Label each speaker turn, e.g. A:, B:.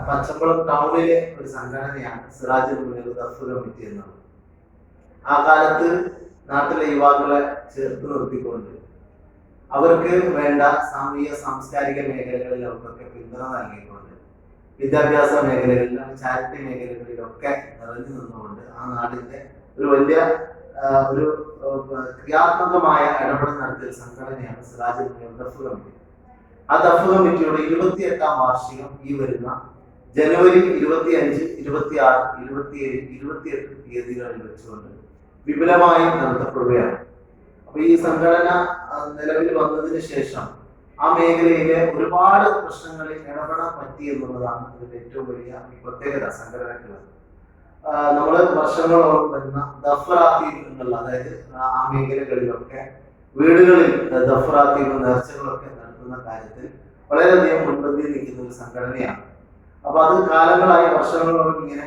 A: പച്ചക്കുളം ടൗണിലെ ഒരു സംഘടനയാണ് സിറാജുൽ മുനീർ ദഫ് കമ്മിറ്റി എന്നത്. ആ കാലത്ത് നാട്ടിലെ യുവാക്കളെ ചേർത്ത് നിർത്തിക്കൊണ്ട് അവർക്ക് വേണ്ട സാമൂഹിക സാംസ്കാരിക മേഖലകളിൽ അവർക്കൊക്കെ പിന്തുണ നൽകിക്കൊണ്ട് വിദ്യാഭ്യാസ മേഖലകളിലും ചാരിറ്റി മേഖലകളിലൊക്കെ നിറഞ്ഞു നിന്നുകൊണ്ട് ആ നാടിന്റെ ഒരു വലിയ ഒരു ക്രിയാത്മകമായ ഇടപെടൽ നടത്തിയ സംഘടനയാണ് സിറാജുൽ മുനീർ ദഫ് കമ്മിറ്റി. ആ ദഫ് കമ്മിറ്റിയുടെ 28ാം വാർഷികം ഈ വരുന്ന ജനുവരി 25, 26, 27, 28 തീയതികളിൽ വെച്ചുകൊണ്ട് വിപുലമായി നടത്തപ്പെടുകയാണ്. അപ്പൊ ഈ സംഘടന നിലവിൽ വന്നതിന് ശേഷം ആ മേഖലയിലെ ഒരുപാട് പ്രശ്നങ്ങളിൽ ഇടപെടാൻ പറ്റി എന്നുള്ളതാണ് ഇതിന്റെ ഏറ്റവും വലിയ പ്രത്യേകത. സംഘടനക്കുള്ളത് നമ്മള് വർഷങ്ങളോളം വരുന്ന ദഫ്റാത്തീബ് എന്നുള്ള, അതായത് ആ മേഖലകളിലൊക്കെ വീടുകളിൽ ദഫ്റാത്തീബ് നേർച്ചകളൊക്കെ നടത്തുന്ന കാര്യത്തിൽ വളരെയധികം മുൻപന്തിയിൽ നിൽക്കുന്ന ഒരു സംഘടനയാണ്. അപ്പൊ അത് കാലങ്ങളായി വർഷങ്ങളോളം ഇങ്ങനെ